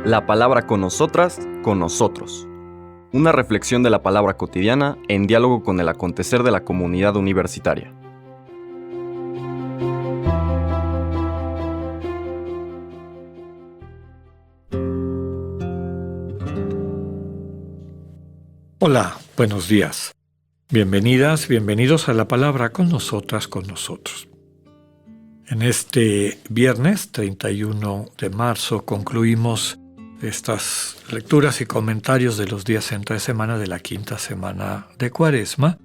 La palabra con nosotras, con nosotros. Una reflexión de la palabra cotidiana en diálogo con el acontecer de la comunidad universitaria. Hola, buenos días. Bienvenidas, bienvenidos a la palabra con nosotras, con nosotros. En este viernes 31 de marzo concluimos estas lecturas y comentarios de los días entre semana de la quinta semana de Cuaresma,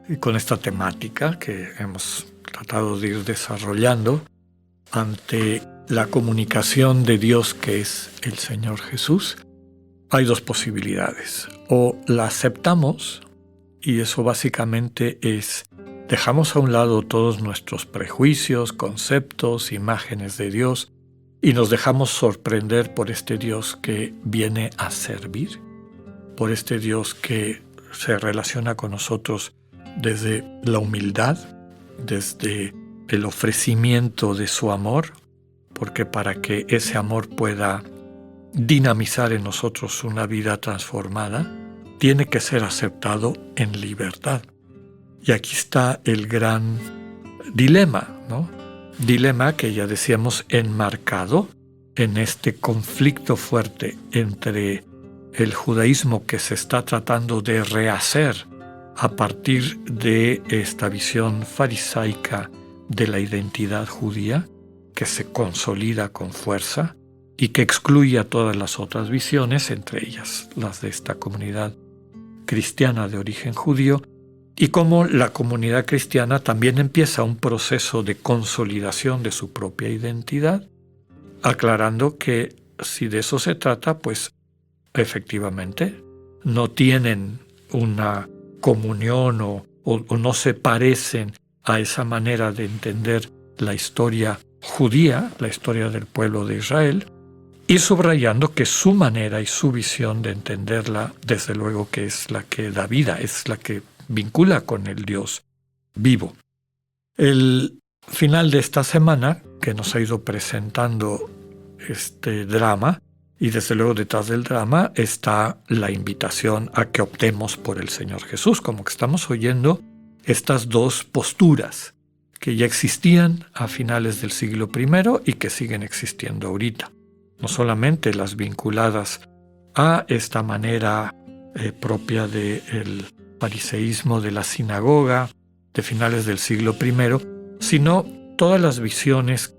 y con esta temática que hemos tratado de ir desarrollando ante la comunicación de Dios que es el Señor Jesús. Hay dos posibilidades: o la aceptamos, y eso básicamente es dejamos a un lado todos nuestros prejuicios, conceptos, imágenes de Dios y nos dejamos sorprender por este Dios que viene a servir, por este Dios que se relaciona con nosotros desde la humildad, desde el ofrecimiento de su amor, porque para que ese amor pueda dinamizar en nosotros una vida transformada, tiene que ser aceptado en libertad. Y aquí está el gran dilema, ¿no? Dilema que ya decíamos enmarcado en este conflicto fuerte entre el judaísmo que se está tratando de rehacer a partir de esta visión farisaica de la identidad judía, que se consolida con fuerza y que excluye a todas las otras visiones, entre ellas las de esta comunidad cristiana de origen judío, y cómo la comunidad cristiana también empieza un proceso de consolidación de su propia identidad, aclarando que si de eso se trata, pues efectivamente no tienen una comunión o no se parecen a esa manera de entender la historia judía, la historia del pueblo de Israel, y subrayando que su manera y su visión de entenderla, desde luego que es la que da vida, es la que vincula con el Dios vivo. El final de esta semana, que nos ha ido presentando este drama, y desde luego detrás del drama está la invitación a que optemos por el Señor Jesús, como que estamos oyendo estas dos posturas que ya existían a finales del siglo I y que siguen existiendo ahorita. No solamente las vinculadas a esta manera propia del fariseísmo de la sinagoga de finales del siglo I, sino todas las visiones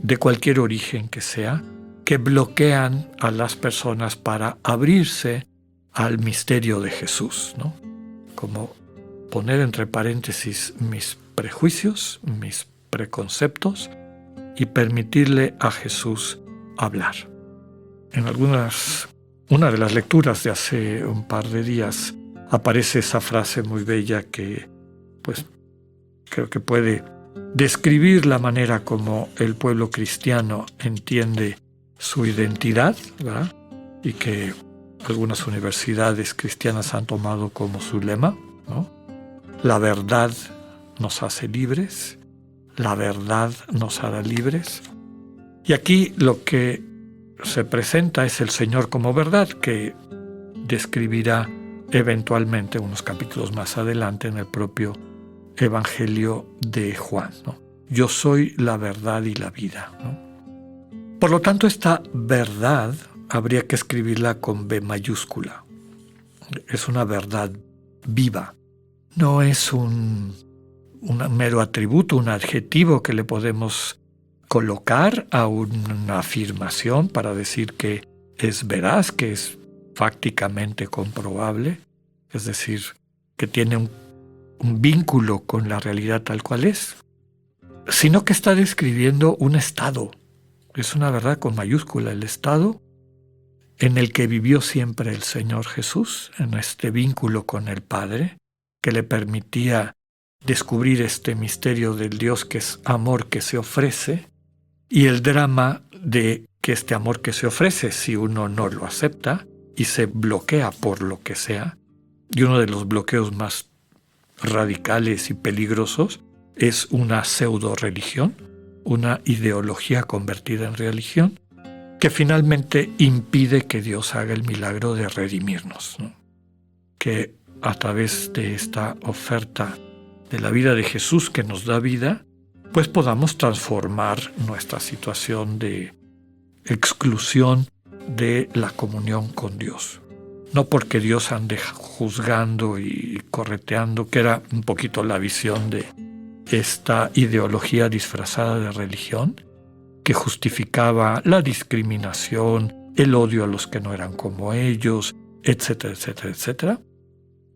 de cualquier origen que sea, que bloquean a las personas para abrirse al misterio de Jesús, ¿no? Como poner entre paréntesis mis prejuicios, mis preconceptos, y permitirle a Jesús hablar. En una de las lecturas de hace un par de días aparece esa frase muy bella que, pues, creo que puede describir la manera como el pueblo cristiano entiende su identidad, ¿verdad? Y que algunas universidades cristianas han tomado como su lema, ¿no? La verdad nos hace libres, la verdad nos hará libres. Y aquí lo que se presenta es el Señor como verdad, que describirá eventualmente unos capítulos más adelante en el propio Evangelio de Juan, ¿no? Yo soy la verdad y la vida, ¿no? Por lo tanto, esta verdad habría que escribirla con B mayúscula. Es una verdad viva. No es un mero atributo, un adjetivo que le podemos colocar a una afirmación para decir que es veraz, que es fácticamente comprobable, es decir, que tiene un vínculo con la realidad tal cual es, sino que está describiendo un estado. Es una verdad con mayúscula, el estado en el que vivió siempre el Señor Jesús, en este vínculo con el Padre, que le permitía descubrir este misterio del Dios que es amor que se ofrece, y el drama de que este amor que se ofrece, si uno no lo acepta y se bloquea por lo que sea, y uno de los bloqueos más radicales y peligrosos es una pseudo religión, una ideología convertida en religión, que finalmente impide que Dios haga el milagro de redimirnos, ¿no? Que a través de esta oferta de la vida de Jesús que nos da vida, pues podamos transformar nuestra situación de exclusión de la comunión con Dios. No porque Dios ande juzgando y correteando, que era un poquito la visión de esta ideología disfrazada de religión, que justificaba la discriminación, el odio a los que no eran como ellos, etcétera, etcétera, etcétera.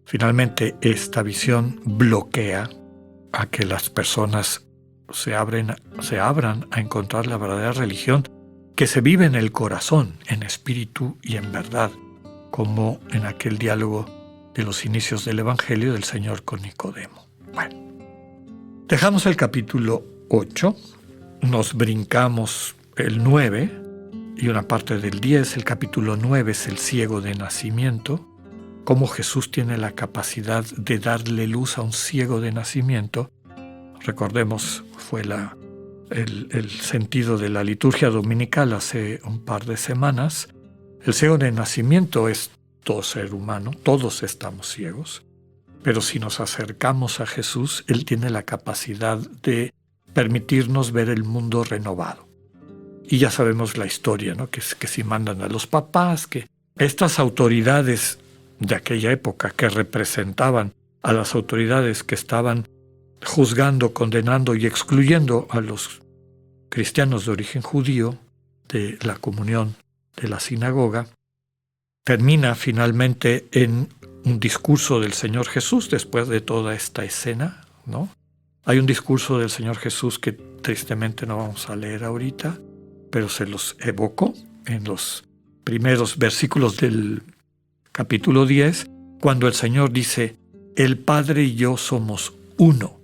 Finalmente, esta visión bloquea a que las personas se abran a encontrar la verdadera religión que se vive en el corazón, en espíritu y en verdad, como en aquel diálogo de los inicios del Evangelio del Señor con Nicodemo. Bueno, dejamos el capítulo 8, nos brincamos el 9 y una parte del 10. El capítulo 9 es el ciego de nacimiento, cómo Jesús tiene la capacidad de darle luz a un ciego de nacimiento. Recordemos, fue el sentido de la liturgia dominical hace un par de semanas. El ciego de nacimiento es todo ser humano, todos estamos ciegos, pero si nos acercamos a Jesús, Él tiene la capacidad de permitirnos ver el mundo renovado. Y ya sabemos la historia, ¿no? Que si mandan a los papás, que estas autoridades de aquella época que representaban a las autoridades que estaban juzgando, condenando y excluyendo a los cristianos de origen judío de la comunión de la sinagoga, termina finalmente en un discurso del Señor Jesús después de toda esta escena, ¿no? Hay un discurso del Señor Jesús que tristemente no vamos a leer ahorita, pero se los evoco en los primeros versículos del capítulo 10, cuando el Señor dice: el Padre y yo somos uno.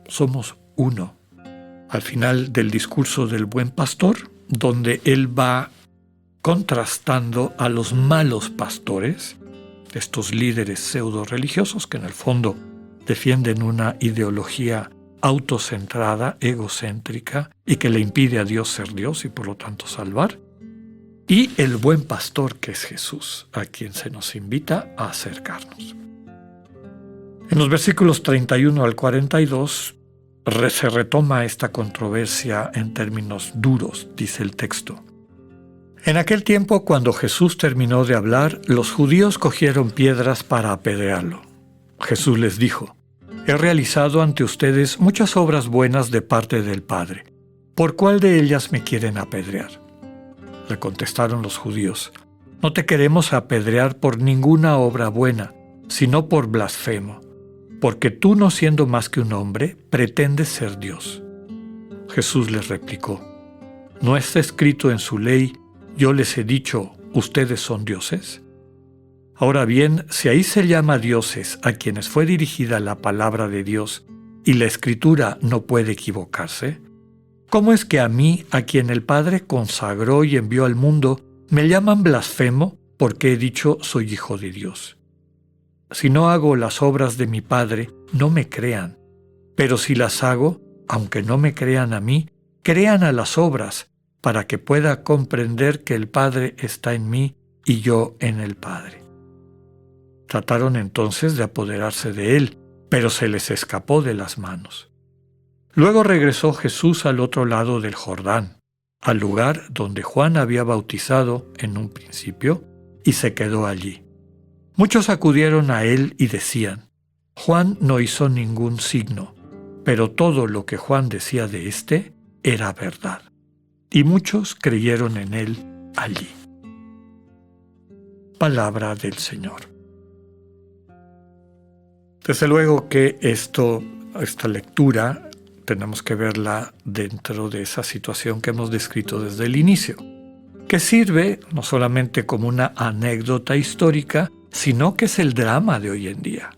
Somos uno. Al final del discurso del buen pastor, donde Él va contrastando a los malos pastores, estos líderes pseudo-religiosos que en el fondo defienden una ideología autocentrada, egocéntrica, y que le impide a Dios ser Dios y por lo tanto salvar, y el buen pastor que es Jesús, a quien se nos invita a acercarnos. En los versículos 31 al 42 se retoma esta controversia en términos duros, dice el texto. En aquel tiempo, cuando Jesús terminó de hablar, los judíos cogieron piedras para apedrearlo. Jesús les dijo: he realizado ante ustedes muchas obras buenas de parte del Padre. ¿Por cuál de ellas me quieren apedrear? Le contestaron los judíos: no te queremos apedrear por ninguna obra buena, sino por blasfemo, porque tú, no siendo más que un hombre, pretendes ser Dios. Jesús les replicó: ¿no está escrito en su ley, yo les he dicho, ustedes son dioses? Ahora bien, si ahí se llama dioses a quienes fue dirigida la palabra de Dios y la Escritura no puede equivocarse, ¿cómo es que a mí, a quien el Padre consagró y envió al mundo, me llaman blasfemo porque he dicho soy hijo de Dios? Si no hago las obras de mi Padre, no me crean, pero si las hago, aunque no me crean a mí, crean a las obras, para que pueda comprender que el Padre está en mí y yo en el Padre. Trataron entonces de apoderarse de él, pero se les escapó de las manos. Luego regresó Jesús al otro lado del Jordán, al lugar donde Juan había bautizado en un principio, y se quedó allí. Muchos acudieron a él y decían: Juan no hizo ningún signo, pero todo lo que Juan decía de éste era verdad. Y muchos creyeron en él allí. Palabra del Señor. Desde luego que esta lectura tenemos que verla dentro de esa situación que hemos descrito desde el inicio, que sirve no solamente como una anécdota histórica, sino que es el drama de hoy en día.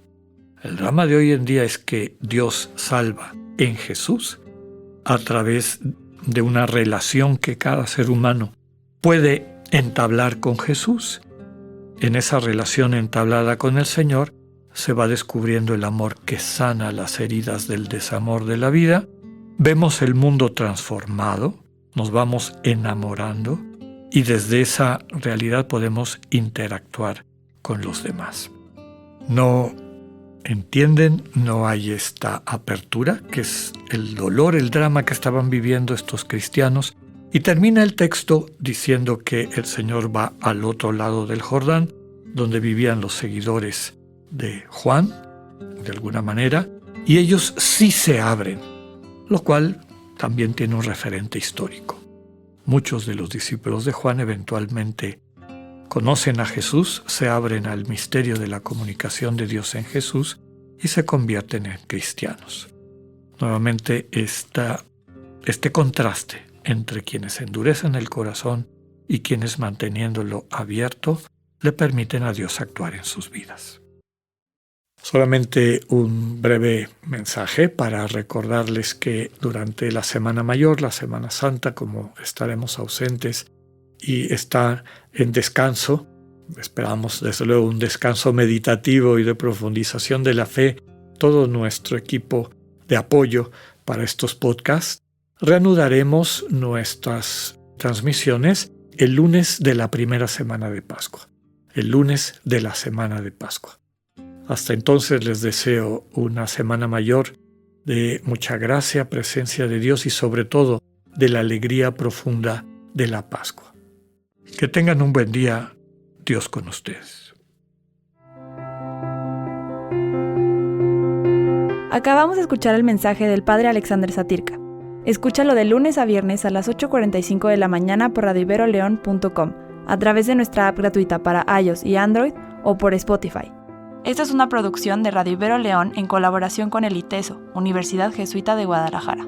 El drama de hoy en día es que Dios salva en Jesús a través de una relación que cada ser humano puede entablar con Jesús. En esa relación entablada con el Señor se va descubriendo el amor que sana las heridas del desamor de la vida, vemos el mundo transformado, nos vamos enamorando y desde esa realidad podemos interactuar con los demás. No entienden, no hay esta apertura, que es el dolor, el drama que estaban viviendo estos cristianos, y termina el texto diciendo que el Señor va al otro lado del Jordán, donde vivían los seguidores de Juan, de alguna manera, y ellos sí se abren, lo cual también tiene un referente histórico. Muchos de los discípulos de Juan eventualmente conocen a Jesús, se abren al misterio de la comunicación de Dios en Jesús y se convierten en cristianos. Nuevamente este contraste entre quienes endurecen el corazón y quienes, manteniéndolo abierto, le permiten a Dios actuar en sus vidas. Solamente un breve mensaje para recordarles que durante la Semana Mayor, la Semana Santa, como estaremos ausentes y está en descanso, esperamos desde luego un descanso meditativo y de profundización de la fe, todo nuestro equipo de apoyo para estos podcasts, reanudaremos nuestras transmisiones el lunes de la primera semana de Pascua, el lunes de la Semana de Pascua. Hasta entonces les deseo una Semana Mayor de mucha gracia, presencia de Dios y sobre todo de la alegría profunda de la Pascua. Que tengan un buen día, Dios con ustedes. Acabamos de escuchar el mensaje del Padre Alexander Satirka. Escúchalo de lunes a viernes a las 8:45 de la mañana por radioiberoleon.com, a través de nuestra app gratuita para iOS y Android o por Spotify. Esta es una producción de Radio Ibero León en colaboración con el ITESO, Universidad Jesuita de Guadalajara.